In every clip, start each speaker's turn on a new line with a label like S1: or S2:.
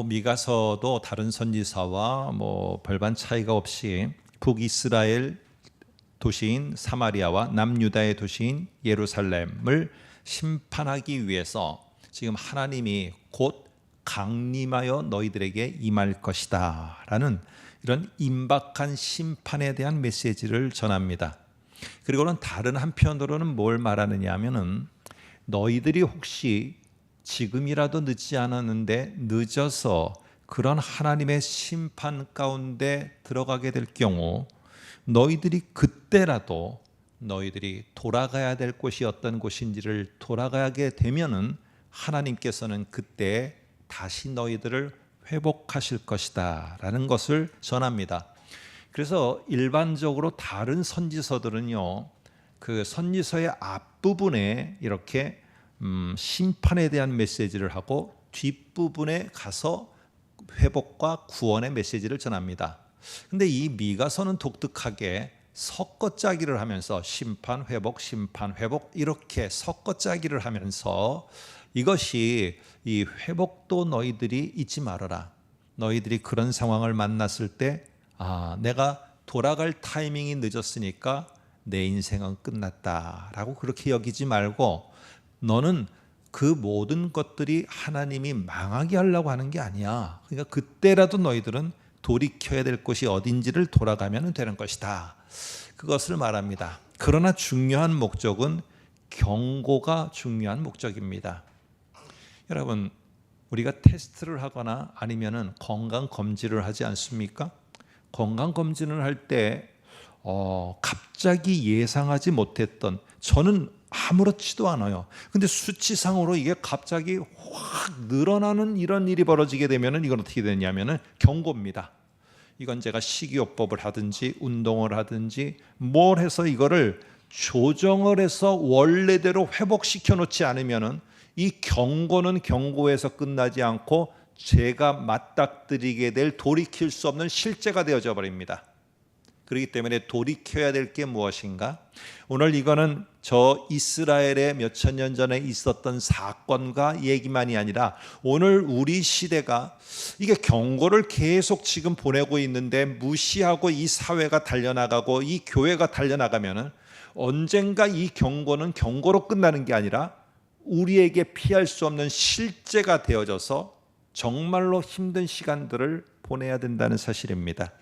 S1: 미가서도 다른 선지서와 별반 차이가 없이 북이스라엘 도시인 사마리아와 남유다의 도시인 예루살렘을 심판하기 위해서 지금 하나님이 곧 강림하여 너희들에게 임할 것이다 라는 이런 임박한 심판에 대한 메시지를 전합니다. 그리고는 다른 한편으로는 뭘 말하느냐 하면은 너희들이 혹시 지금이라도 늦지 않았는데 늦어서 그런 하나님의 심판 가운데 들어가게 될 경우 너희들이 그때라도 너희들이 돌아가야 될 곳이 어떤 곳인지를 돌아가게 되면은 하나님께서는 그때 다시 너희들을 회복하실 것이다 라는 것을 전합니다. 그래서 일반적으로 다른 선지서들은요, 그 선지서의 앞부분에 이렇게 심판에 대한 메시지를 하고 뒷부분에 가서 회복과 구원의 메시지를 전합니다. 근데 이 미가서는 독특하게 섞어짜기를 하면서 심판, 회복 이렇게 섞어짜기를 하면서 이것이 이 회복도 너희들이 잊지 말아라. 너희들이 그런 상황을 만났을 때 내가 돌아갈 타이밍이 늦었으니까 내 인생은 끝났다라고 그렇게 여기지 말고 너는 그 모든 것들이 하나님이 망하게 하려고 하는 게 아니야. 그러니까 그때라도 너희들은 돌이켜야 될 곳이 어딘지를 돌아가면 되는 것이다. 그것을 말합니다. 그러나 중요한 목적은 경고가 중요한 목적입니다. 여러분, 우리가 테스트를 하거나 아니면은 건강 검진을 하지 않습니까? 건강 검진을 할 때 갑자기 예상하지 못했던, 저는 아무렇지도 않아요. 근데 수치상으로 이게 갑자기 확 늘어나는 이런 일이 벌어지게 되면은 이건 어떻게 되냐면은 경고입니다. 이건 제가 식이요법을 하든지 운동을 하든지 뭘 해서 이거를 조정을 해서 원래대로 회복시켜 놓지 않으면은 이 경고는 경고에서 끝나지 않고 제가 맞닥뜨리게 될 돌이킬 수 없는 실제가 되어져 버립니다. 그렇기 때문에 돌이켜야 될 게 무엇인가? 오늘 이거는 저 이스라엘의 몇천 년 전에 있었던 사건과 얘기만이 아니라 오늘 우리 시대가 이게 경고를 계속 지금 보내고 있는데 무시하고 이 사회가 달려나가고 이 교회가 달려나가면은 언젠가 이 경고는 경고로 끝나는 게 아니라 우리에게 피할 수 없는 실제가 되어져서 정말로 힘든 시간들을 보내야 된다는 사실입니다.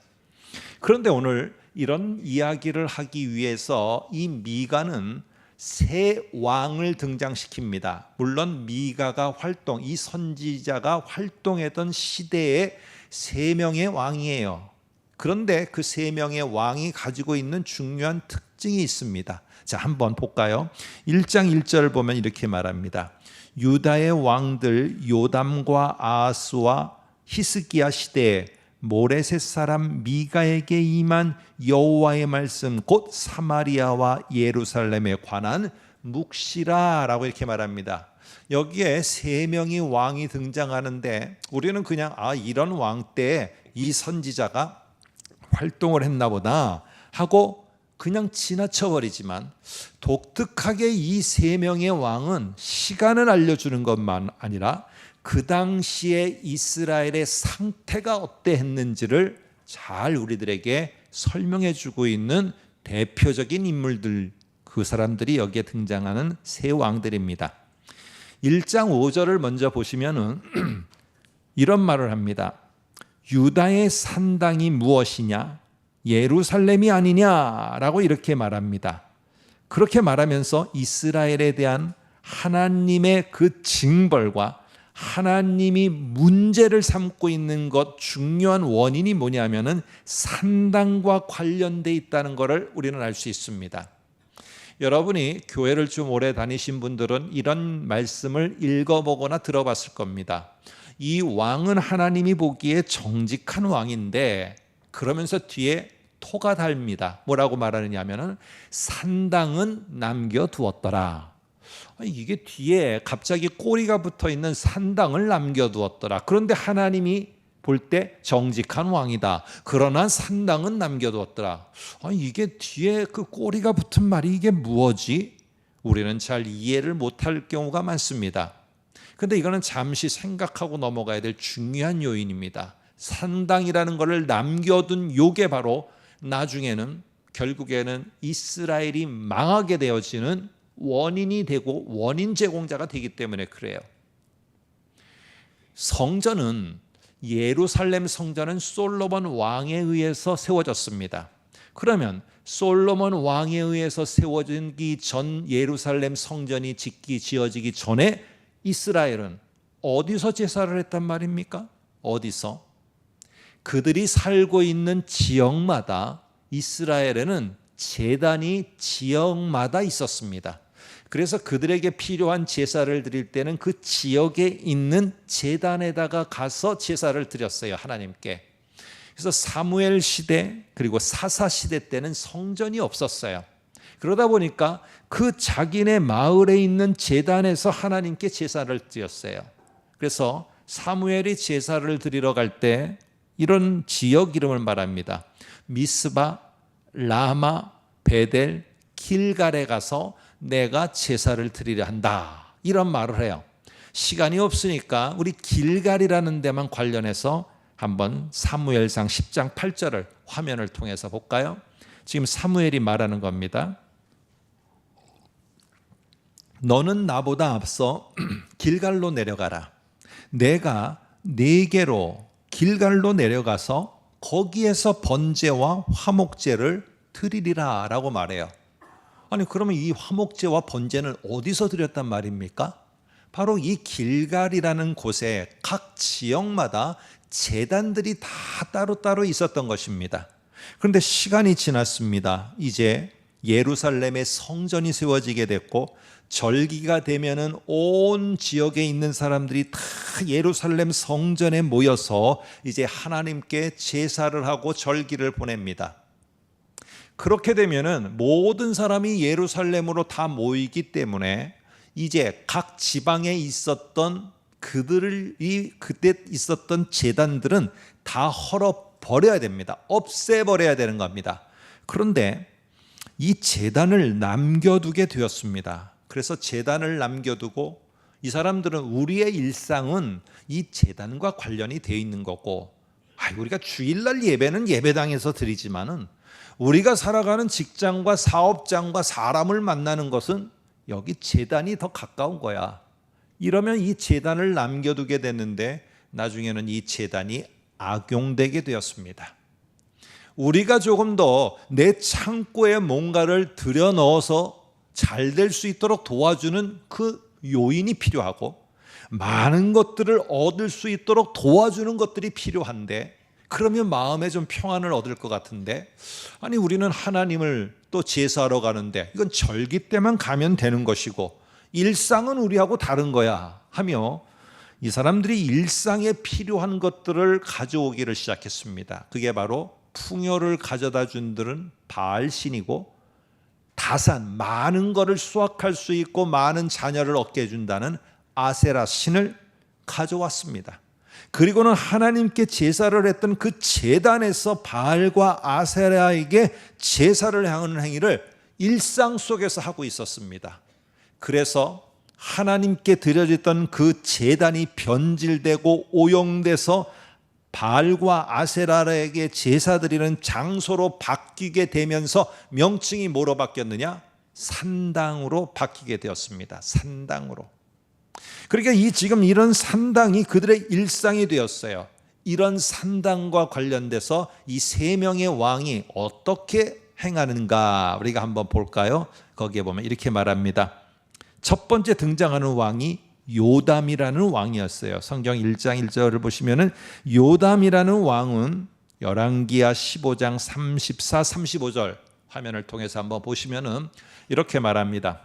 S1: 그런데 오늘 이런 이야기를 하기 위해서 이 미가는 새 왕을 등장시킵니다. 물론 미가가 이 선지자가 활동했던 시대에 세 명의 왕이에요. 그런데 그 세 명의 왕이 가지고 있는 중요한 특징이 있습니다. 자, 한번 볼까요? 1장 1절을 보면 이렇게 말합니다. 유다의 왕들 요담과 아하스와 히스기야 시대에 모레셋 사람 미가에게 임한 여호와의 말씀 곧 사마리아와 예루살렘에 관한 묵시라라고 이렇게 말합니다. 여기에 세 명의 왕이 등장하는데 우리는 그냥 이런 왕 때 이 선지자가 활동을 했나 보다 하고 그냥 지나쳐 버리지만 독특하게 이 세 명의 왕은 시간을 알려주는 것만 아니라 그 당시에 이스라엘의 상태가 어땠는지를 잘 우리들에게 설명해 주고 있는 대표적인 인물들, 그 사람들이 여기에 등장하는 세 왕들입니다. 1장 5절을 먼저 보시면은 이런 말을 합니다. 유다의 산당이 무엇이냐? 예루살렘이 아니냐라고 이렇게 말합니다. 그렇게 말하면서 이스라엘에 대한 하나님의 그 징벌과 하나님이 문제를 삼고 있는 것 중요한 원인이 뭐냐면은 산당과 관련돼 있다는 것을 우리는 알 수 있습니다. 여러분이 교회를 좀 오래 다니신 분들은 이런 말씀을 읽어보거나 들어봤을 겁니다. 이 왕은 하나님이 보기에 정직한 왕인데 그러면서 뒤에 토가 달립니다. 뭐라고 말하느냐 하면은 산당은 남겨두었더라. 이게 뒤에 갑자기 꼬리가 붙어있는 산당을 남겨두었더라. 그런데 하나님이 볼 때 정직한 왕이다. 그러나 산당은 남겨두었더라. 이게 뒤에 그 꼬리가 붙은 말이 이게 무엇이? 우리는 잘 이해를 못할 경우가 많습니다. 근데 이거는 잠시 생각하고 넘어가야 될 중요한 요인입니다. 산당이라는 것을 남겨둔 요게 바로 나중에는 결국에는 이스라엘이 망하게 되어지는 원인이 되고 원인 제공자가 되기 때문에 그래요. 성전은 예루살렘 성전은 솔로몬 왕에 의해서 세워졌습니다. 그러면 솔로몬 왕에 의해서 세워지기 전 예루살렘 성전이 지어지기 전에 이스라엘은 어디서 제사를 했단 말입니까? 어디서? 그들이 살고 있는 지역마다 이스라엘에는 제단이 지역마다 있었습니다. 그래서 그들에게 필요한 제사를 드릴 때는 그 지역에 있는 제단에다가 가서 제사를 드렸어요, 하나님께. 그래서 사무엘 시대 그리고 사사 시대 때는 성전이 없었어요. 그러다 보니까 그 자기네 마을에 있는 제단에서 하나님께 제사를 드렸어요. 그래서 사무엘이 제사를 드리러 갈 때 이런 지역 이름을 말합니다. 미스바, 라마, 베델, 길갈에 가서 내가 제사를 드리려 한다, 이런 말을 해요. 시간이 없으니까 우리 길갈이라는 데만 관련해서 한번 사무엘상 10장 8절을 화면을 통해서 볼까요? 지금 사무엘이 말하는 겁니다. 너는 나보다 앞서 길갈로 내려가라. 내가 네게로 길갈로 내려가서 거기에서 번제와 화목제를 드리리라 라고 말해요. 아니 그러면 이 화목제와 번제는 어디서 드렸단 말입니까? 바로 이 길갈이라는 곳에 각 지역마다 제단들이 다 따로따로 있었던 것입니다. 그런데 시간이 지났습니다. 이제 예루살렘의 성전이 세워지게 됐고 절기가 되면은 온 지역에 있는 사람들이 다 예루살렘 성전에 모여서 이제 하나님께 제사를 하고 절기를 보냅니다. 그렇게 되면은 모든 사람이 예루살렘으로 다 모이기 때문에 이제 각 지방에 있었던 그들이 그때 있었던 제단들은 다 헐어 버려야 됩니다. 없애 버려야 되는 겁니다. 그런데 이 제단을 남겨두게 되었습니다. 그래서 제단을 남겨두고 이 사람들은 우리의 일상은 이 제단과 관련이 되어 있는 거고, 우리가 주일날 예배는 예배당에서 드리지만은 우리가 살아가는 직장과 사업장과 사람을 만나는 것은 여기 제단이 더 가까운 거야. 이러면 이 제단을 남겨두게 됐는데 나중에는 이 제단이 악용되게 되었습니다. 우리가 조금 더 내 창고에 뭔가를 들여 넣어서 잘 될 수 있도록 도와주는 그 요인이 필요하고 많은 것들을 얻을 수 있도록 도와주는 것들이 필요한데, 그러면 마음에 좀 평안을 얻을 것 같은데, 아니 우리는 하나님을 또 제사하러 가는데 이건 절기 때만 가면 되는 것이고 일상은 우리하고 다른 거야 하며 이 사람들이 일상에 필요한 것들을 가져오기를 시작했습니다. 그게 바로 풍요를 가져다 준들은 바알신이고 다산, 많은 것을 수확할 수 있고 많은 자녀를 얻게 해준다는 아세라 신을 가져왔습니다. 그리고는 하나님께 제사를 했던 그 제단에서 바알과 아세라에게 제사를 하는 행위를 일상 속에서 하고 있었습니다. 그래서 하나님께 드려졌던 그 제단이 변질되고 오용돼서 바알과 아세라에게 제사 드리는 장소로 바뀌게 되면서 명칭이 뭐로 바뀌었느냐? 산당으로 바뀌게 되었습니다. 산당으로. 그러니까 지금 이런 산당이 그들의 일상이 되었어요. 이런 산당과 관련돼서 이 세 명의 왕이 어떻게 행하는가 우리가 한번 볼까요? 거기에 보면 이렇게 말합니다. 첫 번째 등장하는 왕이 요담이라는 왕이었어요. 성경 1장 1절을 보시면은 요담이라는 왕은 열왕기하 15장 34, 35절 화면을 통해서 한번 보시면은 이렇게 말합니다.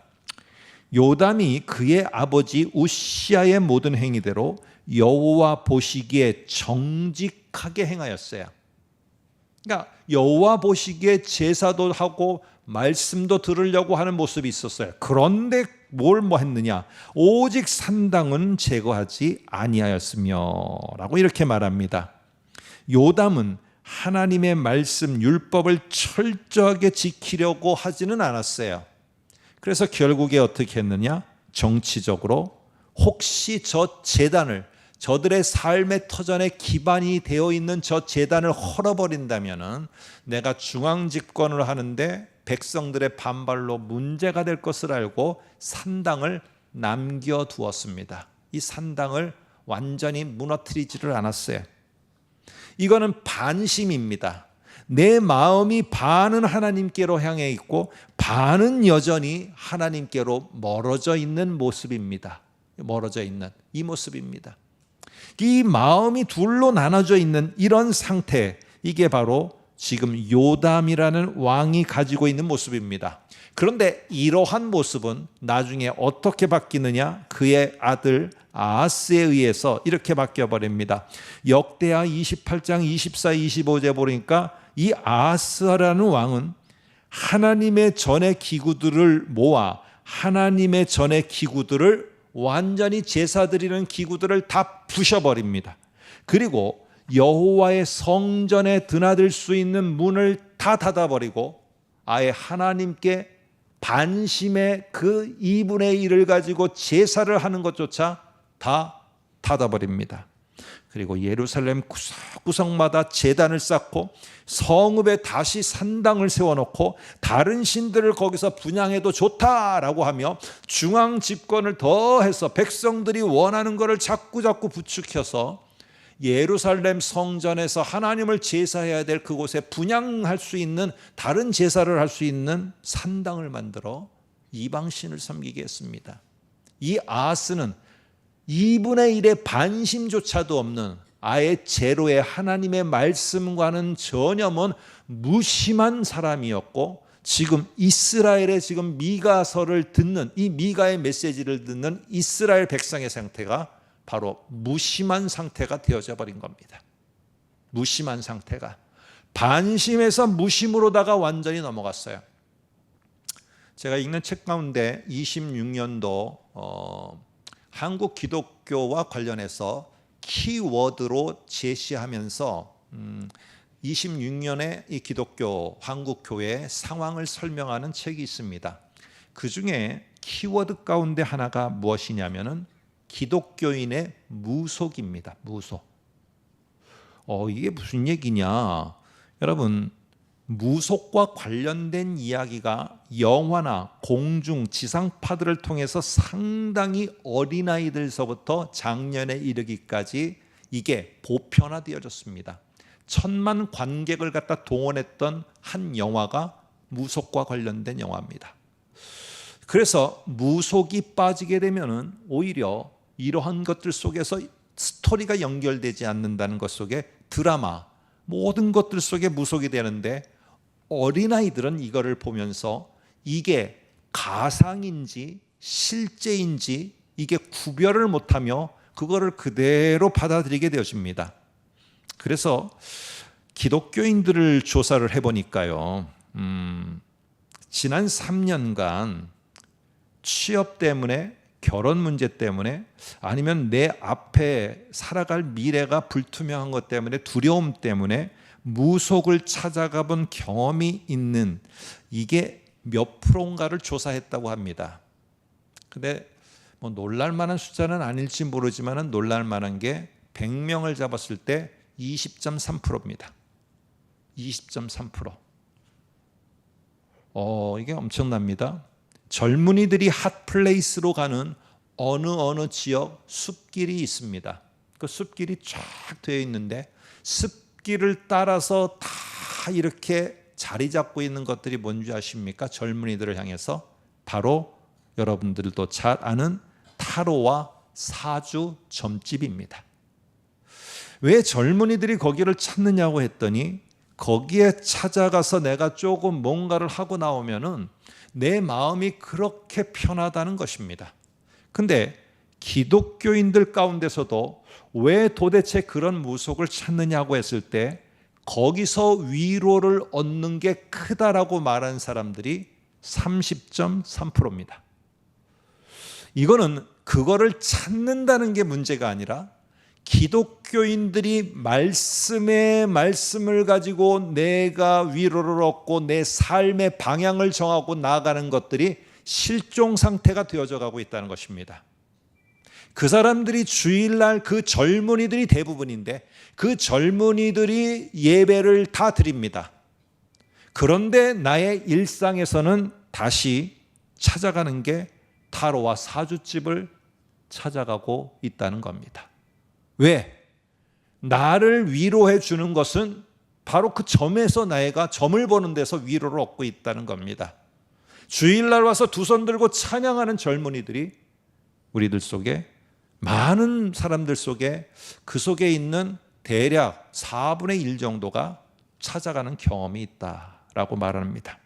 S1: 요담이 그의 아버지 우시아의 모든 행위대로 여호와 보시기에 정직하게 행하였어요. 그러니까 여호와 보시기에 제사도 하고 말씀도 들으려고 하는 모습이 있었어요. 그런데 뭘 했느냐? 오직 산당은 제거하지 아니하였으며 라고 이렇게 말합니다. 요담은 하나님의 말씀 율법을 철저하게 지키려고 하지는 않았어요. 그래서 결국에 어떻게 했느냐? 정치적으로 혹시 저 제단을, 저들의 삶의 터전에 기반이 되어 있는 저 제단을 헐어버린다면 내가 중앙 집권을 하는데 백성들의 반발로 문제가 될 것을 알고 산당을 남겨두었습니다. 이 산당을 완전히 무너뜨리지를 않았어요. 이거는 반심입니다. 내 마음이 반은 하나님께로 향해 있고 반은 여전히 하나님께로 멀어져 있는 모습입니다. 멀어져 있는 이 모습입니다. 이 마음이 둘로 나눠져 있는 이런 상태, 이게 바로 지금 요담이라는 왕이 가지고 있는 모습입니다. 그런데 이러한 모습은 나중에 어떻게 바뀌느냐? 그의 아들 아하스에 의해서 이렇게 바뀌어버립니다. 역대하 28장 24, 25제 보니까 이 아하스라는 왕은 하나님의 전의 기구들을 모아 하나님의 전의 기구들을 완전히 제사 드리는 기구들을 다 부셔버립니다. 그리고 여호와의 성전에 드나들 수 있는 문을 다 닫아버리고 아예 하나님께 반심의 그 2분의 1을 가지고 제사를 하는 것조차 다 닫아버립니다. 그리고 예루살렘 구석구석마다 제단을 쌓고 성읍에 다시 산당을 세워놓고 다른 신들을 거기서 분향해도 좋다라고 하며 중앙 집권을 더해서 백성들이 원하는 것을 자꾸 부추겨서 예루살렘 성전에서 하나님을 제사해야 될 그곳에 분향할 수 있는, 다른 제사를 할 수 있는 산당을 만들어 이방신을 섬기게 했습니다. 이 아하스는 2분의 1의 반심조차도 없는 아예 제로의 하나님의 말씀과는 전혀 먼 무심한 사람이었고, 지금 이스라엘의 지금 미가서를 듣는, 이 미가의 메시지를 듣는 이스라엘 백성의 상태가 바로 무심한 상태가 되어져 버린 겁니다. 무심한 상태가 반심에서 무심으로다가 완전히 넘어갔어요. 제가 읽는 책 가운데 26년도 한국 기독교와 관련해서 키워드로 제시하면서 26년의 이 기독교 한국교회의 상황을 설명하는 책이 있습니다. 그 중에 키워드 가운데 하나가 무엇이냐면은 기독교인의 무속입니다. 무속. 이게 무슨 얘기냐? 여러분, 무속과 관련된 이야기가 영화나 공중, 지상파들을 통해서 상당히 어린아이들서부터 장년에 이르기까지 이게 보편화되어졌습니다. 1,000만 관객을 갖다 동원했던 한 영화가 무속과 관련된 영화입니다. 그래서 무속이 빠지게 되면은 오히려 이러한 것들 속에서 스토리가 연결되지 않는다는 것 속에 드라마, 모든 것들 속에 무속이 되는데, 어린아이들은 이거를 보면서 이게 가상인지 실제인지 이게 구별을 못하며 그거를 그대로 받아들이게 되어집니다. 그래서 기독교인들을 조사를 해보니까요, 지난 3년간 취업 때문에, 결혼 문제 때문에, 아니면 내 앞에 살아갈 미래가 불투명한 것 때문에, 두려움 때문에 무속을 찾아가 본 경험이 있는, 이게 몇 프로인가를 조사했다고 합니다. 근데 뭐 놀랄만한 숫자는 아닐지 모르지만 놀랄만한 게 100명을 잡았을 때 20.3%입니다. 20.3%. 이게 엄청납니다. 젊은이들이 핫플레이스로 가는 어느 지역 숲길이 있습니다. 그 숲길이 쫙 되어 있는데 숲길을 따라서 다 이렇게 자리 잡고 있는 것들이 뭔지 아십니까? 젊은이들을 향해서 바로 여러분들도 잘 아는 타로와 사주 점집입니다. 왜 젊은이들이 거기를 찾느냐고 했더니, 거기에 찾아가서 내가 조금 뭔가를 하고 나오면은 내 마음이 그렇게 편하다는 것입니다. 근데 기독교인들 가운데서도 왜 도대체 그런 무속을 찾느냐고 했을 때 거기서 위로를 얻는 게 크다라고 말한 사람들이 30.3%입니다. 이거는 그거를 찾는다는 게 문제가 아니라 기독교인들이 말씀을 가지고 내가 위로를 얻고 내 삶의 방향을 정하고 나아가는 것들이 실종 상태가 되어져 가고 있다는 것입니다. 그 사람들이 주일날 그 젊은이들이 대부분인데 그 젊은이들이 예배를 다 드립니다. 그런데 나의 일상에서는 다시 찾아가는 게 타로와 사주집을 찾아가고 있다는 겁니다. 왜? 나를 위로해 주는 것은 바로 그 점에서 내가 점을 보는 데서 위로를 얻고 있다는 겁니다. 주일날 와서 두 손 들고 찬양하는 젊은이들이 우리들 속에, 많은 사람들 속에, 그 속에 있는 대략 4분의 1 정도가 찾아가는 경험이 있다라고 말합니다.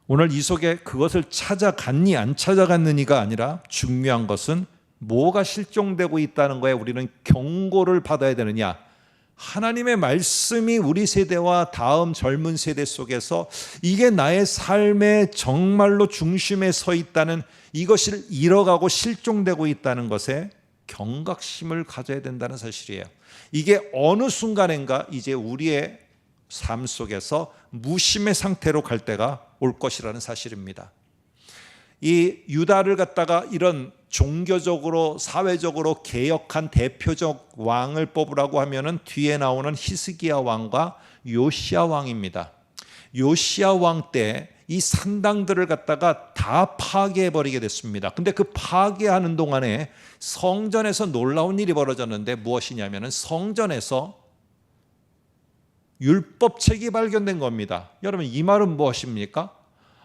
S1: 오늘 이 속에 그것을 찾아갔니 안 찾아갔느니가 아니라 중요한 것은 뭐가 실종되고 있다는 거에 우리는 경고를 받아야 되느냐. 하나님의 말씀이 우리 세대와 다음 젊은 세대 속에서 이게 나의 삶의 정말로 중심에 서 있다는, 이것을 잃어가고 실종되고 있다는 것에 경각심을 가져야 된다는 사실이에요. 이게 어느 순간인가 이제 우리의 삶 속에서 무심의 상태로 갈 때가 올 것이라는 사실입니다. 이 유다를 갖다가 이런 종교적으로 사회적으로 개혁한 대표적 왕을 뽑으라고 하면은 뒤에 나오는 히스기야 왕과 요시야 왕입니다. 요시야 왕 때 이 산당들을 갖다가 다 파괴해 버리게 됐습니다. 근데 그 파괴하는 동안에 성전에서 놀라운 일이 벌어졌는데 무엇이냐면은 성전에서 율법책이 발견된 겁니다. 여러분, 이 말은 무엇입니까?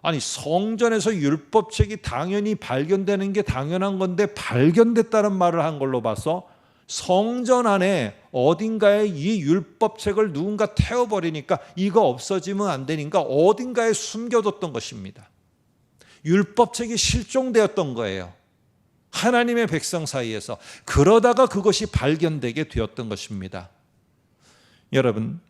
S1: 아니, 성전에서 율법책이 당연히 발견되는 게 당연한 건데 발견됐다는 말을 한 걸로 봐서 성전 안에 어딘가에 이 율법책을 누군가 태워버리니까 이거 없어지면 안 되니까 어딘가에 숨겨뒀던 것입니다. 율법책이 실종되었던 거예요. 하나님의 백성 사이에서. 그러다가 그것이 발견되게 되었던 것입니다. 여러분,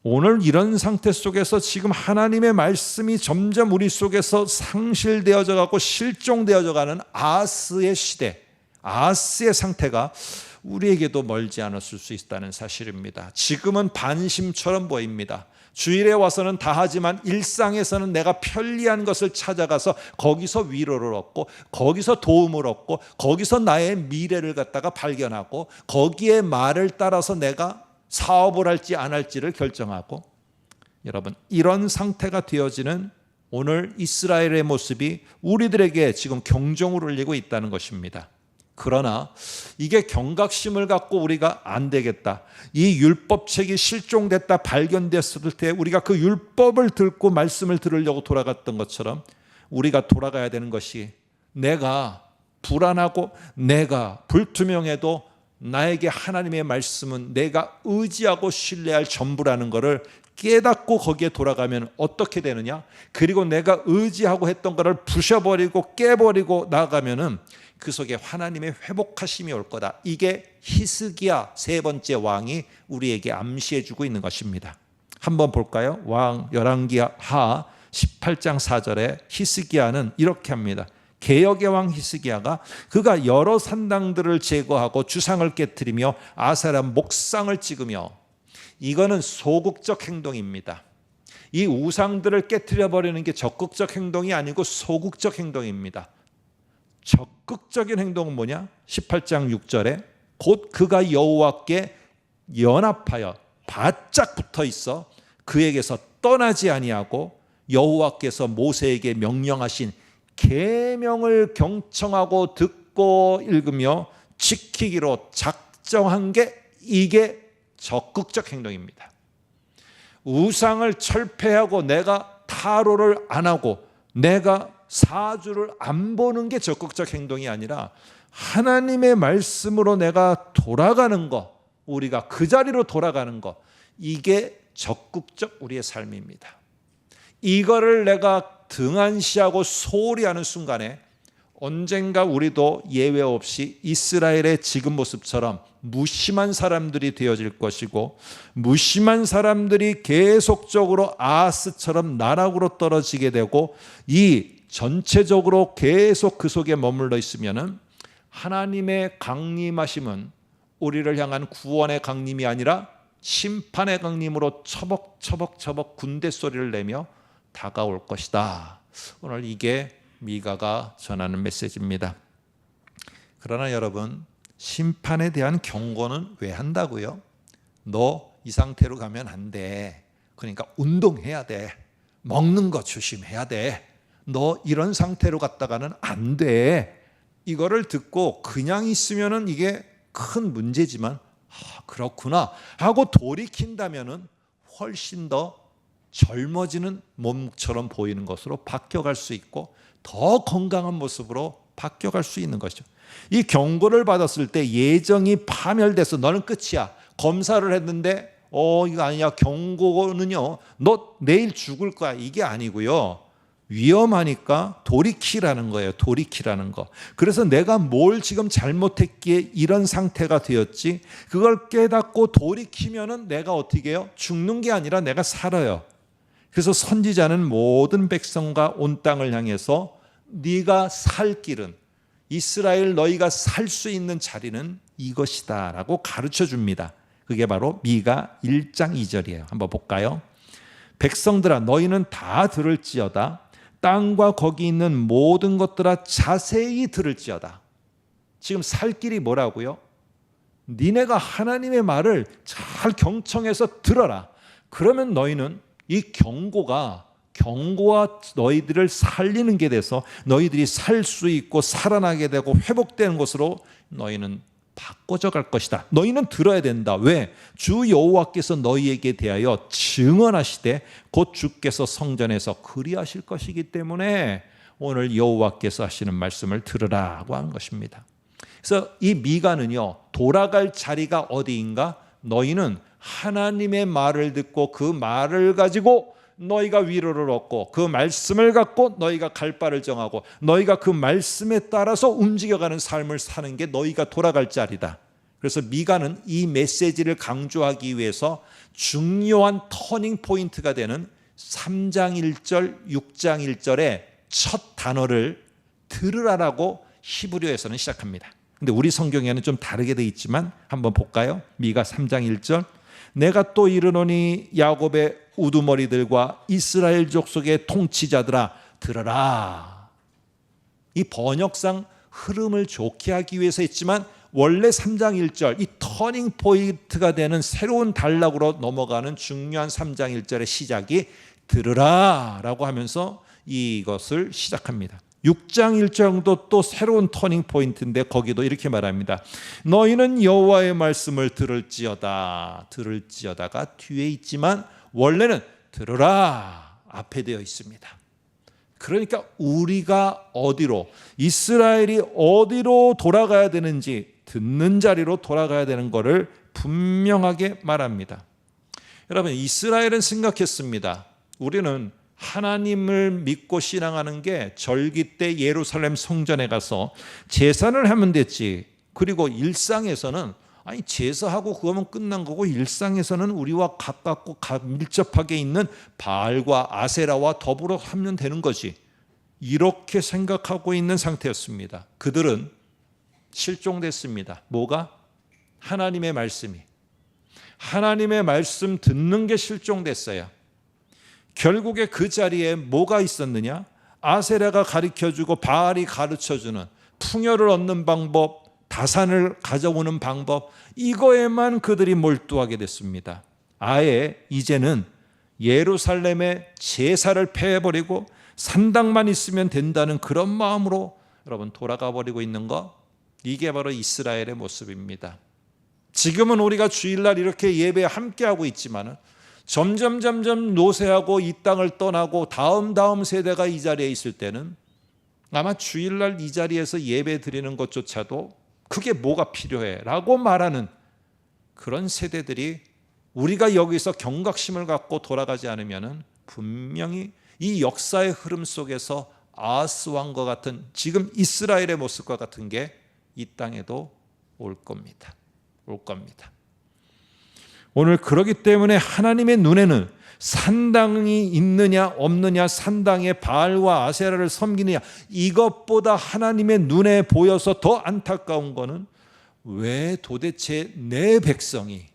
S1: 오늘 이런 상태 속에서 지금 하나님의 말씀이 점점 우리 속에서 상실되어져 가고 실종되어져 가는 아하스의 시대, 아하스의 상태가 우리에게도 멀지 않았을 수 있다는 사실입니다. 지금은 반심처럼 보입니다. 주일에 와서는 다 하지만 일상에서는 내가 편리한 것을 찾아가서 거기서 위로를 얻고 거기서 도움을 얻고 거기서 나의 미래를 갖다가 발견하고 거기에 말을 따라서 내가 사업을 할지 안 할지를 결정하고, 여러분, 이런 상태가 되어지는 오늘 이스라엘의 모습이 우리들에게 지금 경종을 울리고 있다는 것입니다. 그러나 이게 경각심을 갖고 우리가 안 되겠다, 이 율법책이 실종됐다, 발견됐을 때 우리가 그 율법을 듣고 말씀을 들으려고 돌아갔던 것처럼 우리가 돌아가야 되는 것이, 내가 불안하고 내가 불투명해도 나에게 하나님의 말씀은 내가 의지하고 신뢰할 전부라는 것을 깨닫고 거기에 돌아가면 어떻게 되느냐? 그리고 내가 의지하고 했던 것을 부셔버리고 깨버리고 나가면은 그 속에 하나님의 회복하심이 올 거다. 이게 히스기야 세 번째 왕이 우리에게 암시해주고 있는 것입니다. 한번 볼까요? 왕 열왕기하 18장 4절에 히스기야는 이렇게 합니다. 개역의 왕 히스기야가 그가 여러 산당들을 제거하고 주상을 깨뜨리며 아세라 목상을 찍으며, 이거는 소극적 행동입니다. 이 우상들을 깨뜨려 버리는 게 적극적 행동이 아니고 소극적 행동입니다. 적극적인 행동은 뭐냐? 18장 6절에 곧 그가 여호와께 연합하여 바짝 붙어 있어 그에게서 떠나지 아니하고 여호와께서 모세에게 명령하신 계명을 경청하고 듣고 읽으며 지키기로 작정한 게, 이게 적극적 행동입니다. 우상을 철폐하고 내가 타로를 안 하고 내가 사주를 안 보는 게 적극적 행동이 아니라 하나님의 말씀으로 내가 돌아가는 것, 우리가 그 자리로 돌아가는 것, 이게 적극적 우리의 삶입니다. 이거를 내가 등한시하고 소홀히 하는 순간에 언젠가 우리도 예외 없이 이스라엘의 지금 모습처럼 무심한 사람들이 되어질 것이고, 무심한 사람들이 계속적으로 아하스처럼 나락으로 떨어지게 되고, 이 전체적으로 계속 그 속에 머물러 있으면은 하나님의 강림하심은 우리를 향한 구원의 강림이 아니라 심판의 강림으로 처벅처벅 군대 소리를 내며 다가올 것이다. 오늘 이게 미가가 전하는 메시지입니다. 그러나 여러분, 심판에 대한 경고는 왜 한다고요? 너 이 상태로 가면 안 돼. 그러니까 운동해야 돼. 먹는 거 조심해야 돼. 너 이런 상태로 갔다가는 안 돼. 이거를 듣고 그냥 있으면은 이게 큰 문제지만 그렇구나 하고 돌이킨다면은 훨씬 더 젊어지는 몸처럼 보이는 것으로 바뀌어갈 수 있고 더 건강한 모습으로 바뀌어갈 수 있는 것이죠. 이 경고를 받았을 때 예정이 파멸돼서 너는 끝이야. 검사를 했는데 이거 아니야. 경고는요, 너 내일 죽을 거야. 이게 아니고요. 위험하니까 돌이키라는 거예요. 돌이키라는 거. 그래서 내가 뭘 지금 잘못했기에 이런 상태가 되었지, 그걸 깨닫고 돌이키면은 내가 어떻게 해요? 죽는 게 아니라 내가 살아요. 그래서 선지자는 모든 백성과 온 땅을 향해서 네가 살 길은, 이스라엘 너희가 살 수 있는 자리는 이것이다 라고 가르쳐 줍니다. 그게 바로 미가 1장 2절이에요. 한번 볼까요? 백성들아 너희는 다 들을지어다. 땅과 거기 있는 모든 것들아 자세히 들을지어다. 지금 살 길이 뭐라고요? 니네가 하나님의 말을 잘 경청해서 들어라. 그러면 너희는 이 경고와 너희들을 살리는 게 돼서 너희들이 살 수 있고 살아나게 되고 회복되는 것으로 너희는 바꿔져 갈 것이다. 너희는 들어야 된다. 왜? 주 여호와께서 너희에게 대하여 증언하시되 곧 주께서 성전에서 그리하실 것이기 때문에 오늘 여호와께서 하시는 말씀을 들으라고 하는 것입니다. 그래서 이 미가는요, 돌아갈 자리가 어디인가? 너희는 하나님의 말을 듣고 그 말을 가지고 너희가 위로를 얻고 그 말씀을 갖고 너희가 갈 바를 정하고 너희가 그 말씀에 따라서 움직여가는 삶을 사는 게 너희가 돌아갈 자리다. 그래서 미가는 이 메시지를 강조하기 위해서 중요한 터닝 포인트가 되는 3장 1절, 6장 1절의 첫 단어를 들으라라고 히브리어에서는 시작합니다. 근데 우리 성경에는 좀 다르게 되어 있지만 한번 볼까요? 미가 3장 1절, 내가 또 이르노니 야곱의 우두머리들과 이스라엘 족속의 통치자들아 들으라. 이 번역상 흐름을 좋게 하기 위해서 했지만 원래 3장 1절 이 터닝 포인트가 되는 새로운 단락으로 넘어가는 중요한 3장 1절의 시작이 들으라 라고 하면서 이것을 시작합니다. 6장 1장도 또 새로운 터닝 포인트인데 거기도 이렇게 말합니다. 너희는 여호와의 말씀을 들을지어다가 뒤에 있지만 원래는 들으라 앞에 되어 있습니다. 그러니까 우리가 어디로, 이스라엘이 어디로 돌아가야 되는지 듣는 자리로 돌아가야 되는 것을 분명하게 말합니다. 여러분, 이스라엘은 생각했습니다. 우리는 하나님을 믿고 신앙하는 게 절기 때 예루살렘 성전에 가서 제사를 하면 됐지. 그리고 일상에서는 제사하고 그거면 끝난 거고 일상에서는 우리와 가깝고 밀접하게 있는 바알과 아세라와 더불어 하면 되는 거지. 이렇게 생각하고 있는 상태였습니다. 그들은 실종됐습니다. 뭐가? 하나님의 말씀이. 하나님의 말씀 듣는 게 실종됐어요. 결국에 그 자리에 뭐가 있었느냐? 아세라가 가르쳐주고 바알이 가르쳐주는 풍요를 얻는 방법, 다산을 가져오는 방법, 이거에만 그들이 몰두하게 됐습니다. 아예 이제는 예루살렘의 제사를 폐해버리고 산당만 있으면 된다는 그런 마음으로 여러분 돌아가 버리고 있는 거, 이게 바로 이스라엘의 모습입니다. 지금은 우리가 주일날 이렇게 예배 함께하고 있지만 점점 노쇠하고 이 땅을 떠나고 다음 세대가 이 자리에 있을 때는 아마 주일날 이 자리에서 예배 드리는 것조차도 그게 뭐가 필요해 라고 말하는 그런 세대들이 우리가 여기서 경각심을 갖고 돌아가지 않으면 분명히 이 역사의 흐름 속에서 아하스 왕과 같은 지금 이스라엘의 모습과 같은 게 이 땅에도 올 겁니다. 오늘 그러기 때문에 하나님의 눈에는 산당이 있느냐 없느냐, 산당에 바알과 아세라를 섬기느냐, 이것보다 하나님의 눈에 보여서 더 안타까운 거는 왜 도대체 내 백성이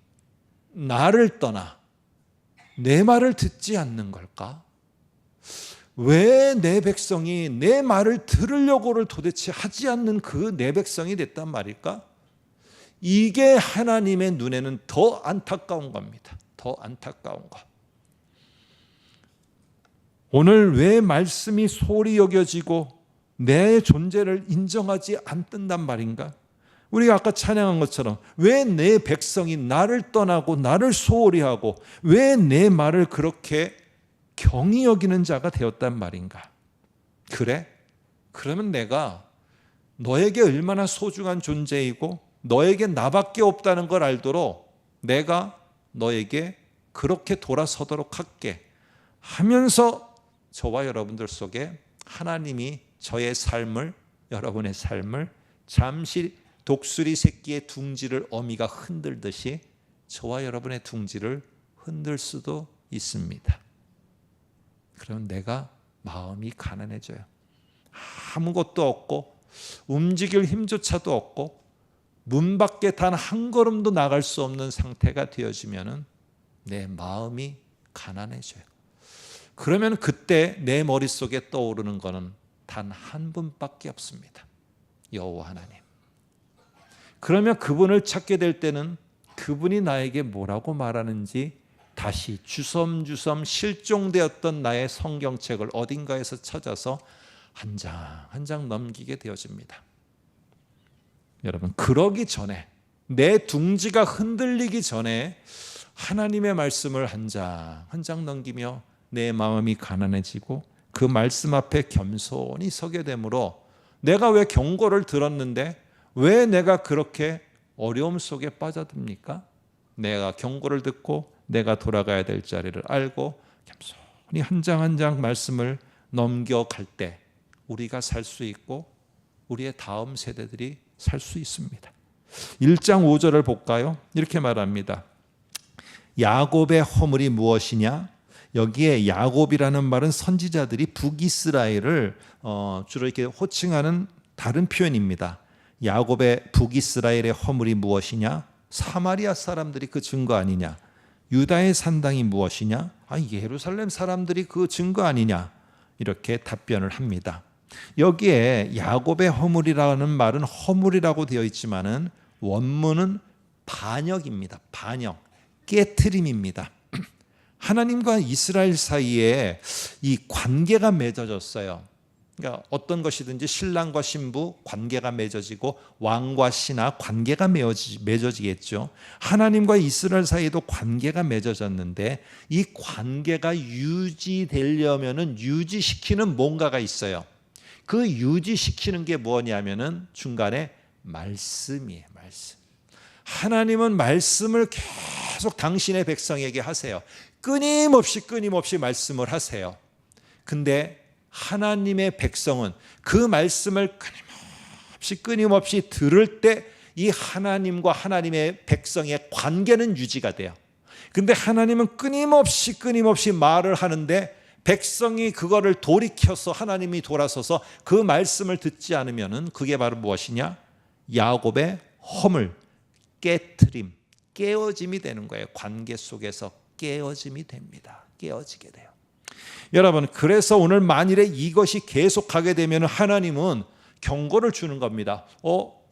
S1: 나를 떠나 내 말을 듣지 않는 걸까? 왜 내 백성이 내 말을 들으려고를 도대체 하지 않는 그 내 백성이 됐단 말일까? 이게 하나님의 눈에는 더 안타까운 겁니다. 더 안타까운 것. 오늘 왜 말씀이 소홀히 여겨지고 내 존재를 인정하지 않는단 말인가? 우리가 아까 찬양한 것처럼 왜 내 백성이 나를 떠나고 나를 소홀히 하고 왜 내 말을 그렇게 경히 여기는 자가 되었단 말인가? 그래? 그러면 내가 너에게 얼마나 소중한 존재이고 너에게 나밖에 없다는 걸 알도록 내가 너에게 그렇게 돌아서도록 할게 하면서 저와 여러분들 속에 하나님이 저의 삶을, 여러분의 삶을 잠시 독수리 새끼의 둥지를 어미가 흔들듯이 저와 여러분의 둥지를 흔들 수도 있습니다. 그럼 내가 마음이 가난해져요. 아무것도 없고 움직일 힘조차도 없고 문 밖에 단 한 걸음도 나갈 수 없는 상태가 되어지면 내 마음이 가난해져요. 그러면 그때 내 머릿속에 떠오르는 것은 단 한 분밖에 없습니다. 여호와 하나님. 그러면 그분을 찾게 될 때는 그분이 나에게 뭐라고 말하는지 다시 주섬주섬 실종되었던 나의 성경책을 어딘가에서 찾아서 한 장 한 장 넘기게 되어집니다. 여러분, 그러기 전에 내 둥지가 흔들리기 전에 하나님의 말씀을 한 장 한 장 넘기며 내 마음이 가난해지고 그 말씀 앞에 겸손히 서게 되므로 내가 왜 경고를 들었는데 왜 내가 그렇게 어려움 속에 빠져듭니까? 내가 경고를 듣고 내가 돌아가야 될 자리를 알고 겸손히 한 장 한 장 말씀을 넘겨갈 때 우리가 살 수 있고 우리의 다음 세대들이 살 수 있습니다. 1장 5절을 볼까요? 이렇게 말합니다. 야곱의 허물이 무엇이냐? 여기에 야곱이라는 말은 선지자들이 북이스라엘을 주로 이렇게 호칭하는 다른 표현입니다. 야곱의 북이스라엘의 허물이 무엇이냐? 사마리아 사람들이 그 증거 아니냐? 유다의 산당이 무엇이냐? 예루살렘 사람들이 그 증거 아니냐? 이렇게 답변을 합니다. 여기에 야곱의 허물이라는 말은 허물이라고 되어 있지만은 원문은 반역입니다. 반역, 깨트림입니다. 하나님과 이스라엘 사이에 이 관계가 맺어졌어요. 그러니까 어떤 것이든지 신랑과 신부 관계가 맺어지고 왕과 신하 관계가 맺어지겠죠. 하나님과 이스라엘 사이에도 관계가 맺어졌는데 이 관계가 유지되려면은 유지시키는 뭔가가 있어요. 그 유지시키는 게 뭐냐면은 중간에 말씀이에요. 말씀. 하나님은 말씀을 계속 당신의 백성에게 하세요. 끊임없이 말씀을 하세요. 근데 하나님의 백성은 그 말씀을 끊임없이 들을 때 이 하나님과 하나님의 백성의 관계는 유지가 돼요. 근데 하나님은 끊임없이 말을 하는데 백성이 그거를 돌이켜서 하나님이 돌아서서 그 말씀을 듣지 않으면 그게 바로 무엇이냐? 야곱의 허물, 깨트림, 깨어짐이 되는 거예요. 관계 속에서 깨어짐이 됩니다. 깨어지게 돼요. 여러분, 그래서 오늘 만일에 이것이 계속하게 되면 하나님은 경고를 주는 겁니다.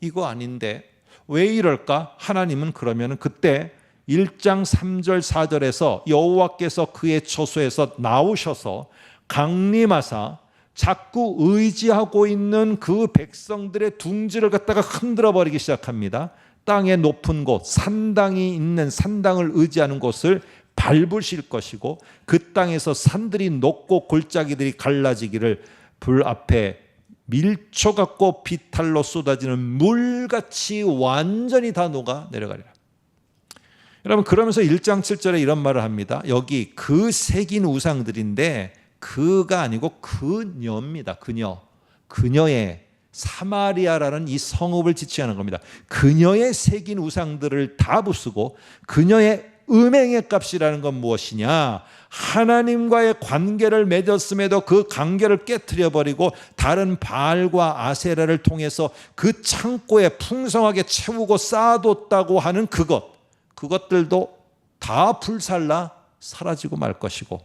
S1: 이거 아닌데 왜 이럴까? 하나님은 그러면 그때 1장 3절 4절에서 여호와께서 그의 처소에서 나오셔서 강림하사 자꾸 의지하고 있는 그 백성들의 둥지를 갖다가 흔들어 버리기 시작합니다. 땅의 높은 곳, 산당이 있는 산당을 의지하는 곳을 밟으실 것이고 그 땅에서 산들이 녹고 골짜기들이 갈라지기를 불 앞에 밀초 같고 비탈로 쏟아지는 물같이 완전히 다 녹아 내려가리라. 여러분, 그러면서 1장 7절에 이런 말을 합니다. 여기 그 새긴 우상들인데 그가 아니고 그녀입니다. 그녀의 사마리아라는 이 성읍을 지칭하는 겁니다. 그녀의 새긴 우상들을 다 부수고 그녀의 음행의 값이라는 건 무엇이냐? 하나님과의 관계를 맺었음에도 그 관계를 깨트려 버리고 다른 바알과 아세라를 통해서 그 창고에 풍성하게 채우고 쌓아뒀다고 하는 그것들도 다 불살라 사라지고 말 것이고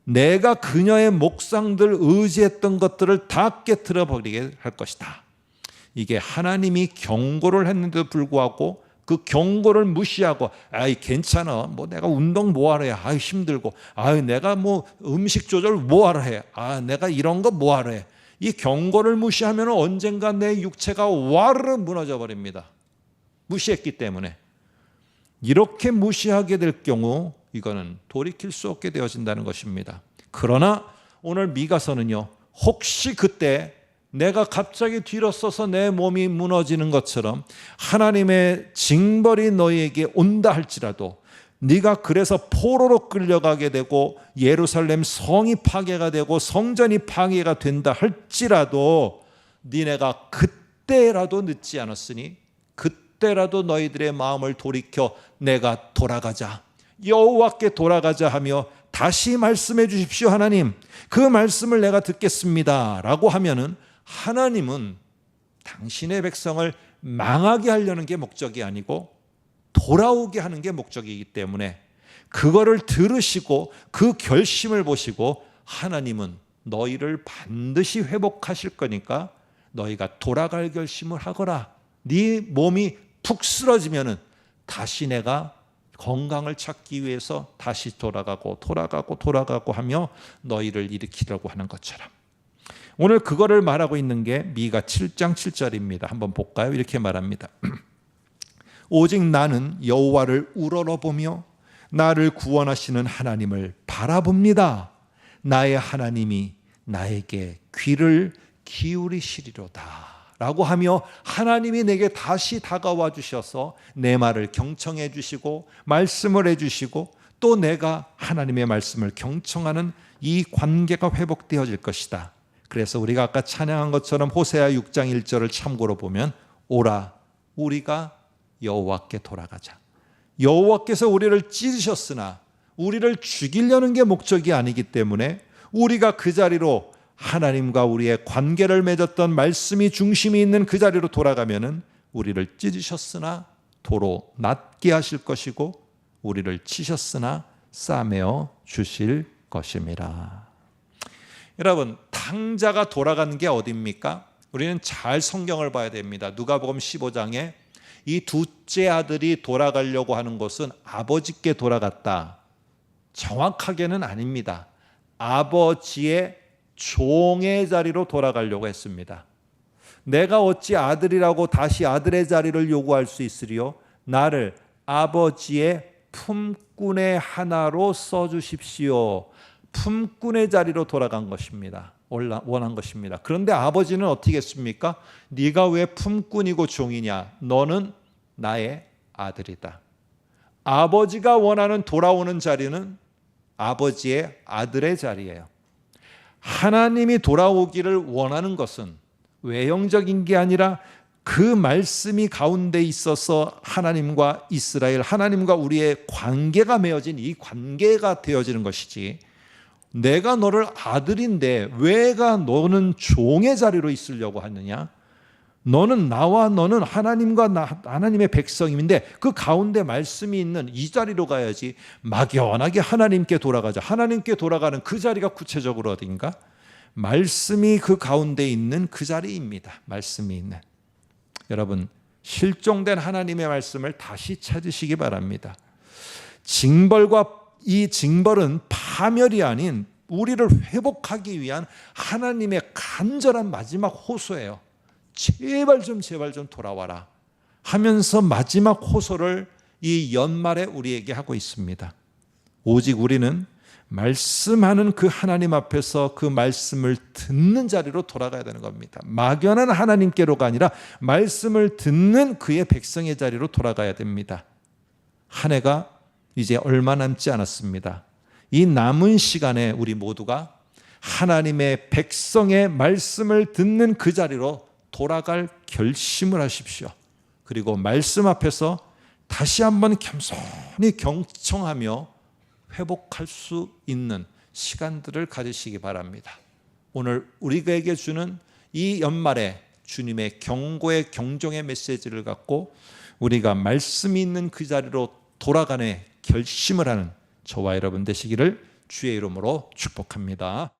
S1: 내가 그녀의 목상들 의지했던 것들을 다 깨트려 버리게 할 것이다. 이게 하나님이 경고를 했는데도 불구하고 그 경고를 무시하고 아이 괜찮아 뭐 내가 운동 뭐하러 해 아이 힘들고 아이 내가 뭐 음식 조절 뭐하러 해 아 내가 이런 거 뭐하러 해 이 경고를 무시하면 언젠가 내 육체가 와르르 무너져 버립니다. 무시했기 때문에. 이렇게 무시하게 될 경우 이거는 돌이킬 수 없게 되어진다는 것입니다. 그러나 오늘 미가서는요, 혹시 그때 내가 갑자기 뒤로 서서 내 몸이 무너지는 것처럼 하나님의 징벌이 너희에게 온다 할지라도 네가 그래서 포로로 끌려가게 되고 예루살렘 성이 파괴가 되고 성전이 파괴가 된다 할지라도 니네가 그때라도 늦지 않았으니 그때라도 너희들의 마음을 돌이켜 내가 돌아가자 여호와께 돌아가자 하며 다시 말씀해 주십시오. 하나님 그 말씀을 내가 듣겠습니다 라고 하면은 하나님은 당신의 백성을 망하게 하려는 게 목적이 아니고 돌아오게 하는 게 목적이기 때문에 그거를 들으시고 그 결심을 보시고 하나님은 너희를 반드시 회복하실 거니까 너희가 돌아갈 결심을 하거라. 네 몸이 푹 쓰러지면은 다시 내가 건강을 찾기 위해서 다시 돌아가고 하며 너희를 일으키려고 하는 것처럼 오늘 그거를 말하고 있는 게 미가 7장 7절입니다. 한번 볼까요? 이렇게 말합니다. 오직 나는 여호와를 우러러보며 나를 구원하시는 하나님을 바라봅니다. 나의 하나님이 나에게 귀를 기울이시리로다 라고 하며 하나님이 내게 다시 다가와 주셔서 내 말을 경청해 주시고 말씀을 해 주시고 또 내가 하나님의 말씀을 경청하는 이 관계가 회복되어질 것이다. 그래서 우리가 아까 찬양한 것처럼 호세아 6장 1절을 참고로 보면 오라 우리가 여호와께 돌아가자. 여호와께서 우리를 찢으셨으나 우리를 죽이려는 게 목적이 아니기 때문에 우리가 그 자리로 하나님과 우리의 관계를 맺었던 말씀이 중심이 있는 그 자리로 돌아가면은 우리를 찢으셨으나 도로 낫게 하실 것이고 우리를 치셨으나 싸매어 주실 것입니다. 여러분 탕자가 돌아가는 게 어디입니까? 우리는 잘 성경을 봐야 됩니다. 누가복음 15장에 이 둘째 아들이 돌아가려고 하는 곳은 아버지께 돌아갔다. 정확하게는 아닙니다. 아버지의 종의 자리로 돌아가려고 했습니다. 내가 어찌 아들이라고 다시 아들의 자리를 요구할 수 있으리요? 나를 아버지의 품꾼의 하나로 써주십시오. 품꾼의 자리로 돌아간 것입니다. 원한 것입니다. 그런데 아버지는 어떻게 했습니까? 네가 왜 품꾼이고 종이냐? 너는 나의 아들이다. 아버지가 원하는 돌아오는 자리는 아버지의 아들의 자리예요. 하나님이 돌아오기를 원하는 것은 외형적인 게 아니라 그 말씀이 가운데 있어서 하나님과 이스라엘, 하나님과 우리의 관계가 맺어진 이 관계가 되어지는 것이지 내가 너를 아들인데 왜가 너는 종의 자리로 있으려고 하느냐? 너는 나와 너는 하나님과 하나님의 백성인데 그 가운데 말씀이 있는 이 자리로 가야지 막연하게 하나님께 돌아가자. 하나님께 돌아가는 그 자리가 구체적으로 어딘가? 말씀이 그 가운데 있는 그 자리입니다. 말씀이 있는. 여러분 실종된 하나님의 말씀을 다시 찾으시기 바랍니다. 이 징벌은 파멸이 아닌 우리를 회복하기 위한 하나님의 간절한 마지막 호소예요. 제발 좀 돌아와라 하면서 마지막 호소를 이 연말에 우리에게 하고 있습니다. 오직 우리는 말씀하는 그 하나님 앞에서 그 말씀을 듣는 자리로 돌아가야 되는 겁니다. 막연한 하나님께로가 아니라 말씀을 듣는 그의 백성의 자리로 돌아가야 됩니다. 한 해가 이제 얼마 남지 않았습니다. 이 남은 시간에 우리 모두가 하나님의 백성의 말씀을 듣는 그 자리로 돌아갈 결심을 하십시오. 그리고 말씀 앞에서 다시 한번 겸손히 경청하며 회복할 수 있는 시간들을 가지시기 바랍니다. 오늘 우리에게 주는 이 연말에 주님의 경고의 경종의 메시지를 갖고 우리가 말씀이 있는 그 자리로 돌아가는 결심을 하는 저와 여러분 되시기를 주의 이름으로 축복합니다.